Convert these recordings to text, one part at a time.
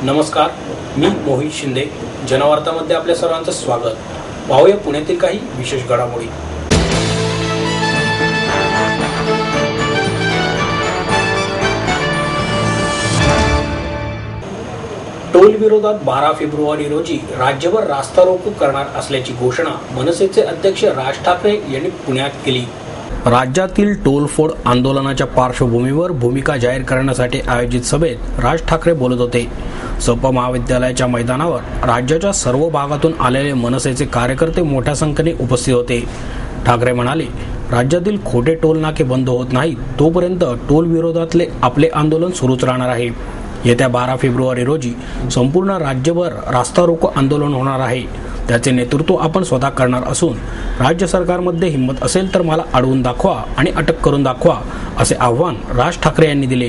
नमस्कार, मी मोहित शिंदे. जनवार्तामध्ये आपल्या सर्वांचं स्वागत. पाहूया पुण्यातील काही विशेष घडामोडी. टोल विरोधात 12 फेब्रुवारी रोजी राज्यभर रास्ता रोको करणार असल्याची घोषणा मनसेचे अध्यक्ष राज ठाकरे यांनी पुण्यात केली. राज्यातील टोलफोड आंदोलनाच्या पार्श्वभूमीवर भूमिका जाहीर करण्यासाठी आयोजित सभेत राज ठाकरे बोलत होते. सप महाविद्यालयाच्या मैदानावर राज्याच्या सर्व भागातून आलेले मनसेचे कार्यकर्ते मोठ्या संख्येने उपस्थित होते. ठाकरे म्हणाले, राज्यातील खोटे टोल नाके बंद होत नाहीत तोपर्यंत टोल विरोधातले आपले आंदोलन सुरूच राहणार आहे. येत्या 12 फेब्रुवारी रोजी संपूर्ण राज्यभर रास्ता रोको आंदोलन होणार आहे. त्याचे नेतृत्व आपण स्वतः करणार असून राज्य सरकारमध्ये हिंमत असेल तर मला अडवून दाखवा आणि अटक करून दाखवा, असे आव्हान राज ठाकरे यांनी दिले.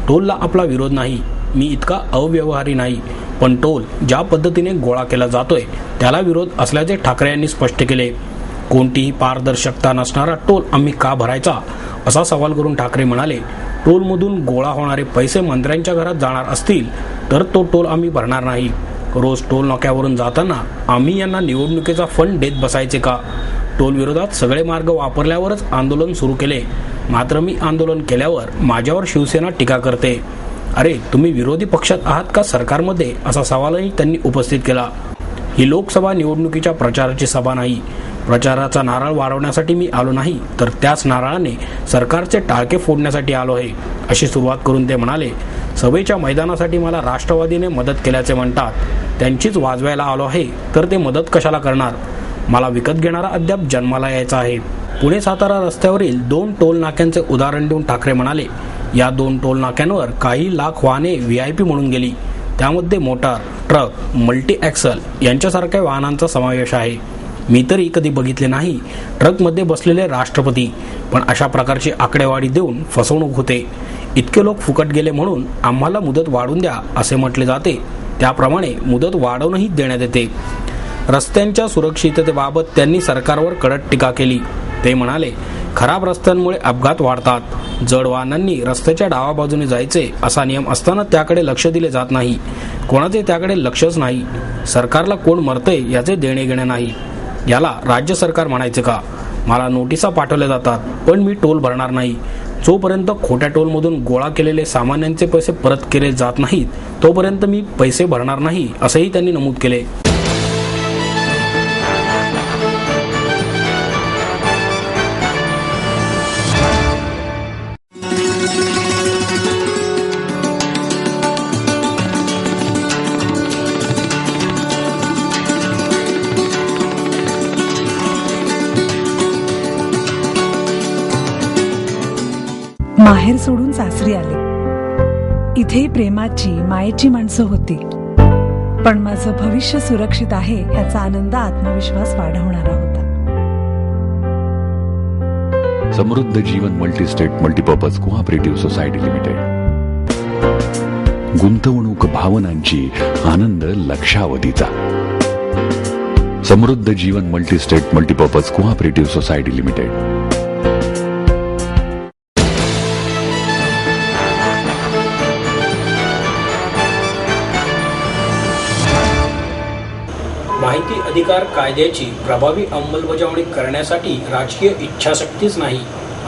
टोलला आपला विरोध नाही, मी इतका अव्यवहारी नाही, पण टोल ज्या पद्धतीने गोळा केला जातोय त्याला विरोध असल्याचे ठाकरे यांनी स्पष्ट केले. कोणतीही पारदर्शकता नसणारा टोल आम्ही का भरायचा, असा सवाल करून ठाकरे म्हणाले, टोलमधून गोळा होणारे पैसे मंत्र्यांच्या घरात जाणार असतील तर तो टोल आम्ही भरणार नाही. रोज टोल नाक्यावरून जाताना आम्ही यांना निवडणुकीचा फंड देत बसायचे का? टोल विरोधात सगळे मार्ग वापरल्यावरच आंदोलन सुरू केले, मात्र मी आंदोलन केल्यावर माझ्यावर शिवसेना टीका करते. अरे, तुम्ही विरोधी पक्षात आहात का सरकारमध्ये, असा सवालही त्यांनी उपस्थित केला. ही लोकसभा निवडणुकीच्या प्रचाराची सभा नाही. प्रचाराचा नारळ वाढवण्यासाठी मी आलो नाही, तर त्याच नारळाने सरकारचे टाळके फोडण्यासाठी आलो आहे, अशी सुरुवात करून ते म्हणाले, सभेच्या मैदानासाठी मला राष्ट्रवादीने मदत केल्याचे म्हणतात. त्यांचीच वाजवायला आलो आहे तर ते मदत कशाला करणार? मला विकत घेणारा अद्याप जन्माला यायचा आहे. पुणे सातारा रस्त्यावरील 2 टोल नाक्यांचे उदाहरण देऊन ठाकरे म्हणाले, या 2 टोल नाक्यांवर काही लाख वाहने VIP म्हणून गेली. त्यामध्ये मोटार, ट्रक, मल्टी ॲक्सल यांच्यासारख्या वाहनांचा समावेश आहे. मी तरी कधी बघितले नाही ट्रकमध्ये बसलेले राष्ट्रपती, पण अशा प्रकारची आकडेवारी देऊन फसवणूक होते. इतके लोक फुकट गेले म्हणून आम्हाला मुदत वाढवून द्या असे म्हटले जाते, त्याप्रमाणे मुदत वाढवूनही देण्यात येते. रस्त्यांच्या सुरक्षिततेबाबत त्यांनी सरकारवर कडक टीका केली. ते म्हणाले, खराब रस्त्यांमुळे अपघात वाढतात. जड वाहनांनी रस्त्याच्या डाव्या बाजूने जायचे असा नियम असताना त्याकडे लक्ष दिले जात नाही. कोणाचे त्याकडे लक्षच नाही. सरकारला कोण मरते याचे देणे घेणे नाही. याला राज्य सरकार म्हणायचे का? मला नोटिसा पाठवल्या जातात, पण मी टोल भरणार नाही. जोपर्यंत खोट्या टोलमधून गोळा केलेले सामान्यांचे पैसे परत केले जात नाहीत तोपर्यंत मी पैसे भरणार नाही, असेही त्यांनी नमूद केले. माहेर सोडून सासरी आले. इथेही प्रेमाची मायेची माणसं होती, पण माझं भविष्य सुरक्षित आहे ह्याचा आनंद आत्मविश्वास वाढवणारा होता. Samruddha Jeevan multistate multipurpose cooperative society limited. गुंतवणूक भावनांची, आनंद लक्षावधीचा. Samruddha Jeevan multistate multipurpose cooperative society limited. माहिती अधिकार कायद्याची प्रभावी अंमलबजावणी करण्यासाठी राजकीय इच्छाशक्तीच नाही,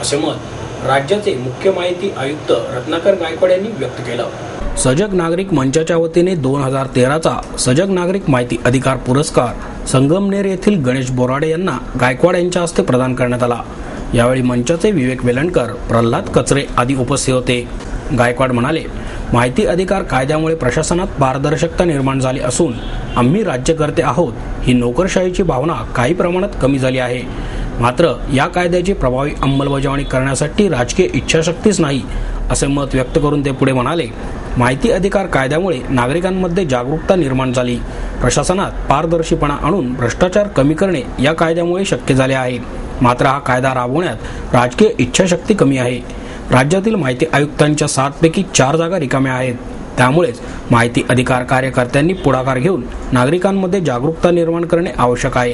असे मत राज्याचे मुख्य माहिती आयुक्त रत्नाकर गायकवाड यांनी व्यक्त केलं. सजग नागरिक मंचाच्या वतीने 2013चा सजग नागरिक माहिती अधिकार पुरस्कार संगमनेर येथील गणेश बोराडे यांना गायकवाड यांच्या हस्ते प्रदान करण्यात आला. यावेळी मंचाचे विवेक वेलणकर, प्रल्हाद कचरे आदी उपस्थित होते. गायकवाड म्हणाले, माहिती अधिकार कायद्यामुळे प्रशासनात पारदर्शकता निर्माण झाली असून आम्ही राज्यकर्ते आहोत ही नोकरशाहीची भावना काही प्रमाणात कमी झाली आहे. मात्र या कायद्याची प्रभावी अंमलबजावणी करण्यासाठी राजकीय इच्छाशक्तीच नाही, असे मत व्यक्त करून ते पुढे म्हणाले, माहिती अधिकार कायद्यामुळे नागरिकांमध्ये जागरूकता निर्माण झाली. प्रशासनात पारदर्शीपणा आणून भ्रष्टाचार कमी करणे या कायद्यामुळे शक्य झाले आहे. मात्र हा कायदा राबवण्यात राजकीय इच्छाशक्ती कमी आहे. राज्यातील माहिती आयुक्तांच्या 7 पैकी 4 जागा रिकाम्या आहेत. त्यामुळेच माहिती अधिकार कार्यकर्त्यांनी पुढाकार घेऊन नागरिकांमध्ये जागरूकता निर्माण करणे आवश्यक आहे.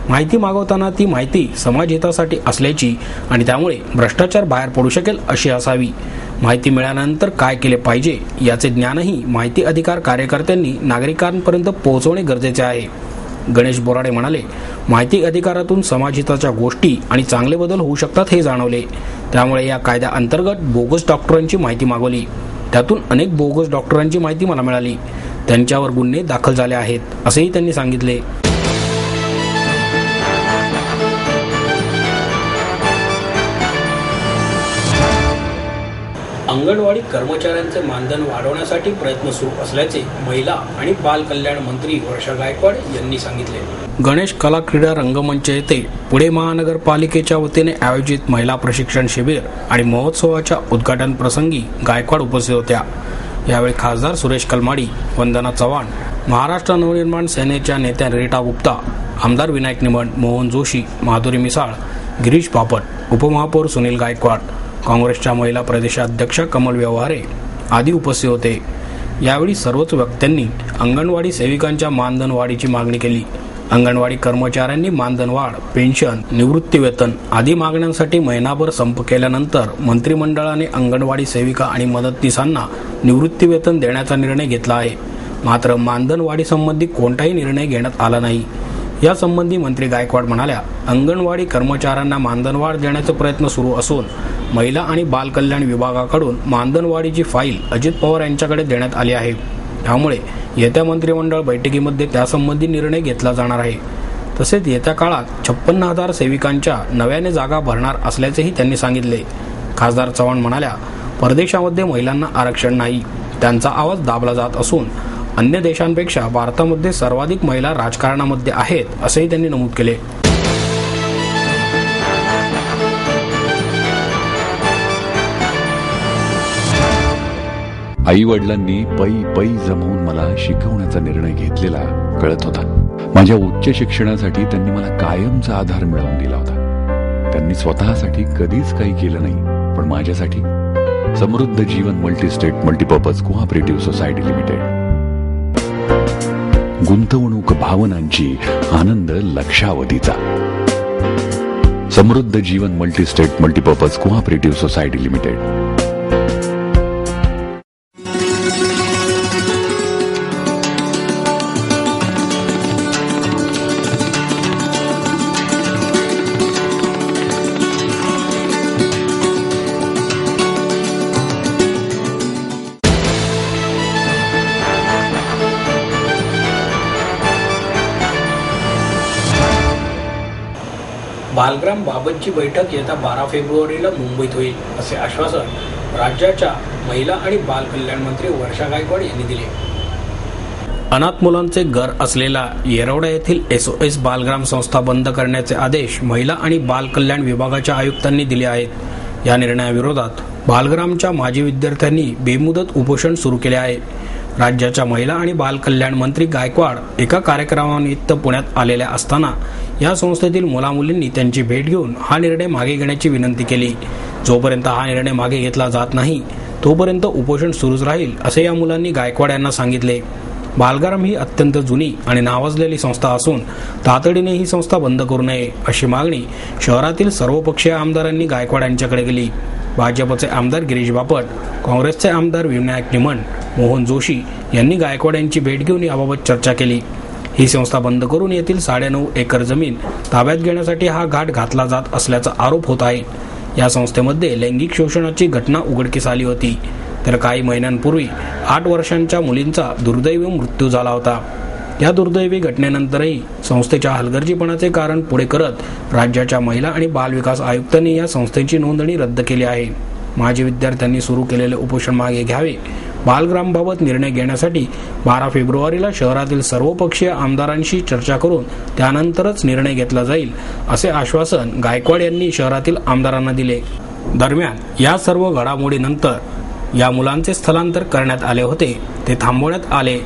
माहिती मागवताना ती माहिती समाजहितासाठी असल्याची आणि त्यामुळे भ्रष्टाचार बाहेर पडू शकेल अशी असावी. माहिती मिळाल्यानंतर काय केले पाहिजे याचे ज्ञानही माहिती अधिकार कार्यकर्त्यांनी नागरिकांपर्यंत पोहोचवणे गरजेचे आहे. गणेश बोराडे म्हणाले, माहिती अधिकारातून समाजहिताच्या गोष्टी आणि चांगले बदल होऊ शकतात हे जाणवले. त्यामुळे या कायद्या अंतर्गत बोगस डॉक्टरांची माहिती मागवली. त्यातून अनेक बोगस डॉक्टरांची माहिती मला मिळाली. त्यांच्यावर गुन्हे दाखल झाले आहेत असेही त्यांनी सांगितले. अंगणवाडी कर्मचाऱ्यांचे मानधन वाढवण्यासाठी प्रयत्न सुरू असल्याचे महिला आणि बाल कल्याण मंत्री वर्षा गायकवाड यांनी सांगितले. गणेश कला क्रीडा रंगमंच येथे पुणे महानगरपालिकेच्या वतीने आयोजित महिला प्रशिक्षण शिबिर आणि महोत्सवाच्या उद्घाटन प्रसंगी गायकवाड उपस्थित होत्या. यावेळी खासदार सुरेश कलमाडी, वंदना चव्हाण, महाराष्ट्र नवनिर्माण सेनेच्या नेत्या रीटा गुप्ता, आमदार विनायक निमण, मोहन जोशी, माधुरी मिसाळ, गिरीश बापट, उपमहापौर सुनील गायकवाड, काँग्रेसच्या महिला प्रदेशाध्यक्षा कमल व्यवहारे आदी उपस्थित होते. यावेळी सर्वच वक्त्यांनी अंगणवाडी सेविकांच्या मानधन वाढीची मागणी केली. अंगणवाडी कर्मचाऱ्यांनी मानधन वाढ, पेन्शन, निवृत्तीवेतन आदी मागण्यांसाठी महिनाभर संप केल्यानंतर मंत्रिमंडळाने अंगणवाडी सेविका आणि मदतनीसांना निवृत्तीवेतन देण्याचा निर्णय घेतला आहे. मात्र मानधन वाढीसंबंधी कोणताही निर्णय घेण्यात आला नाही. यासंबंधी मंत्री गायकवाड म्हणाल्या, अंगणवाडी कर्मचाऱ्यांना मानधनवाढ देण्याचे प्रयत्न सुरू असून महिला आणि बाल कल्याण विभागाकडून मानधनवाढीची फाईल अजित पवार यांच्याकडे देण्यात आली आहे. त्यामुळे येत्या मंत्रिमंडळ बैठकीमध्ये त्यासंबंधी निर्णय घेतला जाणार आहे. तसेच येत्या काळात 56,000 सेविकांच्या नव्याने जागा भरणार असल्याचेही त्यांनी सांगितले. खासदार चव्हाण म्हणाल्या, परदेशामध्ये महिलांना आरक्षण नाही, त्यांचा आवाज दाबला जात असून अन्य देशांपेक्षा भारतामध्ये सर्वाधिक महिला राजकारणामध्ये आहेत असेही त्यांनी नमूद केले. आई वडिलांनी पै जमवून मला शिकवण्याचा निर्णय घेतलेला कळत होता. माझ्या उच्च शिक्षणासाठी त्यांनी मला कायमचा आधार मिळवून दिला होता. त्यांनी स्वतःसाठी कधीच काही केलं नाही, पण माझ्यासाठी Samruddha Jeevan multistate multipurpose cooperative society limited. गुंतवणूक भावनांची, आनंद लक्षावधीचा. Samruddha Jeevan multistate multipurpose cooperative society limited. बालग्राम बाबतची बैठक येत्या 12 फेब्रुवारीला मुंबईत होईल असे आश्वासन राज्याच्या महिला आणि बाल कल्याण मंत्री वर्षा गायकवाड यांनी दिले. अनाथ मुलांचे घर असलेला येरवडा येथील SOS बालग्राम संस्था बंद करण्याचे आदेश महिला आणि बाल कल्याण विभागाच्या आयुक्तांनी दिले आहेत. या निर्णयाविरोधात बालग्रामच्या माजी विद्यार्थ्यांनी बेमुदत उपोषण सुरू केले आहे. राज्याच्या महिला आणि बाल कल्याण मंत्री गायकवाड एका कार्यक्रमानिमित्त पुण्यात आलेल्या असताना या संस्थेतील मुलामुलींनी त्यांची भेट घेऊन हा निर्णय मागे घेण्याची विनंती केली. जोपर्यंत हा निर्णय मागे घेतला जात नाही तोपर्यंत उपोषण सुरूच राहील असे या मुलांनी गायकवाड यांना सांगितले. बालग्राम ही अत्यंत जुनी आणि नावाजलेली संस्था असून तातडीने ही संस्था बंद करू नये अशी मागणी शहरातील सर्वपक्षीय आमदारांनी गायकवाड यांच्याकडे केली. भाजपचे आमदार गिरीश बापट, काँग्रेसचे आमदार विनायक निमण, मोहन जोशी यांनी गायकवाड यांची भेट घेऊन याबाबत चर्चा केली. ही संस्था बंद करून येथील 9.5 एकर जमीन ताब्यात घेण्यासाठी हा घाट घातला जात असल्याचा आरोप होत आहे. या संस्थेमध्ये लैंगिक शोषणाची घटना उघडकीस आली होती, तर काही महिन्यांपूर्वी 8 वर्षांच्या मुलींचा दुर्दैवी मृत्यू झाला होता. या दुर्दैवी घटनेनंतरही संस्थेच्या हलगर्जीपणाचे कारण पुढे करत राज्याच्या महिला आणि बाल विकास आयुक्तांनी या संस्थेची नोंदणी रद्द केली आहे. माजी विद्यार्थ्यांनी सुरू केलेले उपोषण मागे घ्यावे. बालग्रामबाबत निर्णय घेण्यासाठी 12 फेब्रुवारीला शहरातील सर्वपक्षीय आमदारांशी चर्चा करून त्यानंतरच निर्णय घेतला जाईल असे आश्वासन गायकवाड यांनी शहरातील आमदारांना दिले. दरम्यान या सर्व घडामोडीनंतर या मुलांचे स्थलांतर करण्यात आले होते ते थांबवण्यात आले.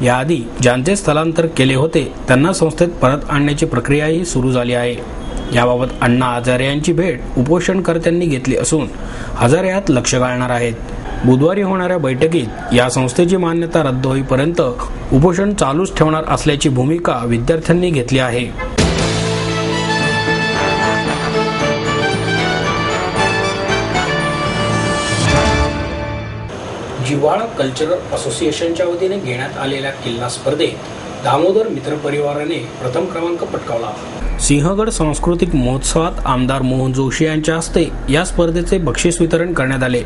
याआधी ज्यांचे स्थलांतर केले होते त्यांना संस्थेत परत आणण्याची प्रक्रियाही सुरू झाली आहे. याबाबत अण्णा हजारे यांची भेट उपोषणकर्त्यांनी घेतली असून हजारे यात लक्ष घालणार आहेत. बुधवारी होणाऱ्या बैठकीत या संस्थेची मान्यता रद्द होईपर्यंत उपोषण चालूच ठेवणार असल्याची भूमिका विद्यार्थ्यांनी घेतली आहे. जिव्हाळा कल्चरल असोसिएशनच्या वतीने घेण्यात आलेल्या किल्ला स्पर्धेत दामोदर मित्र परिवाराने प्रथम क्रमांक पटकावला. सिंहगड सांस्कृतिक महोत्सवात आमदार मोहन जोशी यांच्या हस्ते या स्पर्धेचे बक्षीस वितरण करण्यात आले.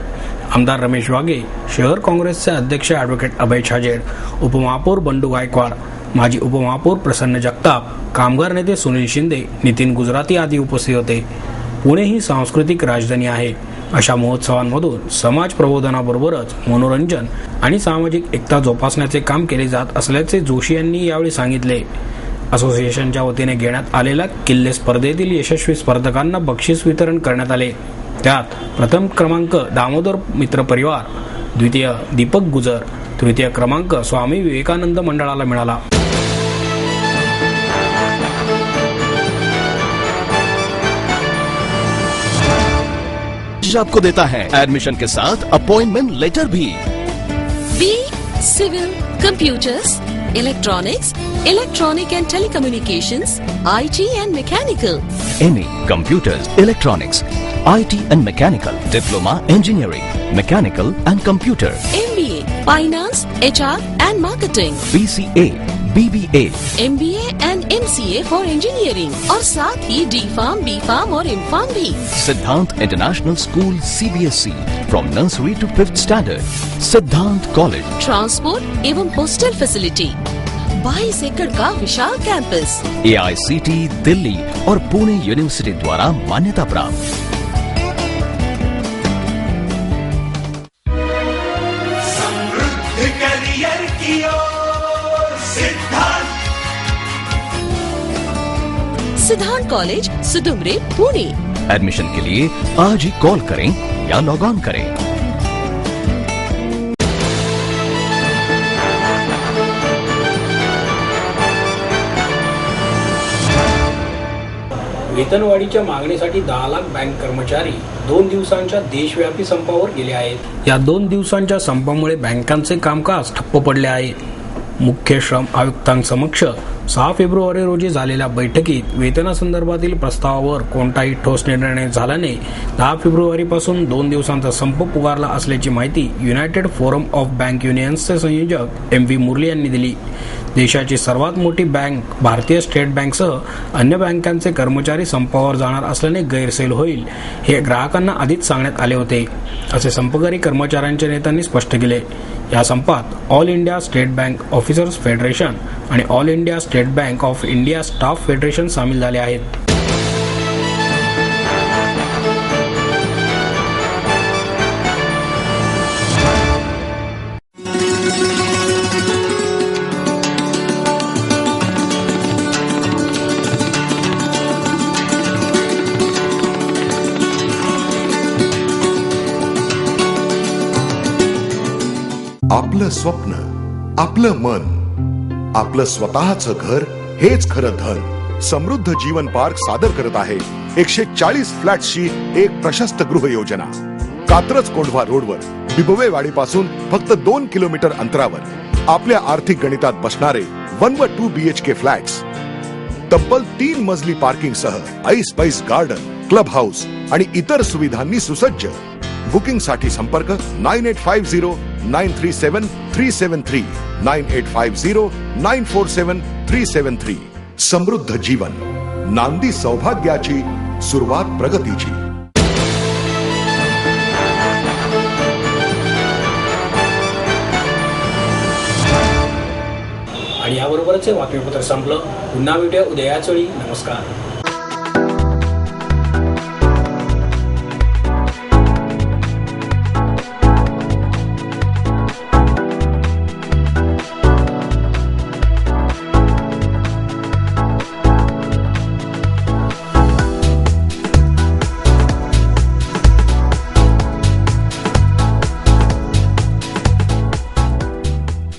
आमदार रमेश वाघे, शहर काँग्रेसचे अध्यक्ष ॲडव्होकेट अभय छाजेड, उपमहापौर बंडू गायकवाड, माजी उपमहापौर प्रसन्न जगताप, कामगार नेते सुनील शिंदे, नितीन गुजराती आदी उपस्थित होते. पुणे ही सांस्कृतिक राजधानी आहे. अशा महोत्सवांमधून समाज प्रबोधनाबरोबरच मनोरंजन आणि सामाजिक एकता जोपासण्याचे काम केले जात असल्याचे जोशी यांनी यावेळी सांगितले. असोसिएशनच्या वतीने घेण्यात आलेल्या किल्ले स्पर्धेतील यशस्वी स्पर्धकांना बक्षीस वितरण करण्यात आले. त्यात प्रथम क्रमांक दामोदर मित्र परिवार, द्वितीय दीपक गुजर, तृतीय क्रमांक स्वामी विवेकानंद मंडळाला मिळाला. आपको देता है एडमिशन के साथ अपॉइंटमेंट लेटर भी. B civil, computers, electronics, electronic and telecommunications, IT and mechanical. MA Computers, Electronics, IT and Mechanical, Diploma Engineering, Mechanical and Computer, MBA Finance, HR and Marketing, BCA, BBA, MBA and MCA for Engineering और साथ ही D.Pharm, B.Pharm और M.Pharm भी. Siddhant International School CBSE from nursery to 5th standard, Siddhant College. Transport एवं hostel facility, 22 एकड़ का विशाल campus, AICT Delhi और Pune university द्वारा मान्यता प्राप्त. समृद्ध करियर की ओर सिद्धांत कॉलेज, सुदुमरे, पुणे. एडमिशन के लिए आज ही कॉल करें या लॉग ऑन करें. वेतनवाढीच्या मागणीसाठी 10 लाख बँक कर्मचारी 2 दिवसांच्या देशव्यापी संपावर गेले आहेत. या 2 दिवसांच्या संपामुळे बँकांचे कामकाज ठप्प पडले आहे. मुख्य श्रम आयुक्तांसमक्ष 6 फेब्रुवारी रोजी झालेल्या बैठकीत वेतनासंदर्भातील प्रस्तावावर कोणताही ठोस निर्णय झाल्याने 10 फेब्रुवारीपासून 2 दिवसांचा संप पुकारला असल्याची माहिती युनायटेड फोरम ऑफ बँक युनियन्सचे संयोजक MV मुरली यांनी दिली. देशाची सर्वात मोठी बँक भारतीय स्टेट बँकसह अन्य बँकांचे कर्मचारी संपावर जाणार असल्याने गैरसोय होईल हे ग्राहकांना आधीच सांगण्यात आले होते, असे संपकरी कर्मचाऱ्यांच्या नेत्यांनी स्पष्ट केले. या संपात All India State Bank Officers Federation आणि All India State Bank of India Staff Federation सामील झाले आहेत. आपलं स्वप्न, आपलं मन, आपलं स्वतःचं घर हेच खरं धन. समृद्ध जीवन पार्क सादर करत आहे 140 फ्लॅट्सची एक प्रशस्त गृह योजना. कात्रज कोंढवा रोडवर बिबवेवाडीपासून फक्त 2 किलोमीटर अंतरावर आपल्या आर्थिक गणितात बसणारे 1 व 2 BHK फ्लॅट्स. तब्बल 3 मजली पार्किंग सह ऐस पैस गार्डन, क्लब हाऊस आणि इतर सुविधांनी सुसज्ज. बुकिंग साठी संपर्क 9850937373 9850947373. समृद्ध जीवन, नांदी सौभाग्याची, सुरुवात प्रगतीची. आणि याबरोबरच हे बातमीपत्र संपलं. पुन्हा भेटूया उद्या याच वेळी. नमस्कार.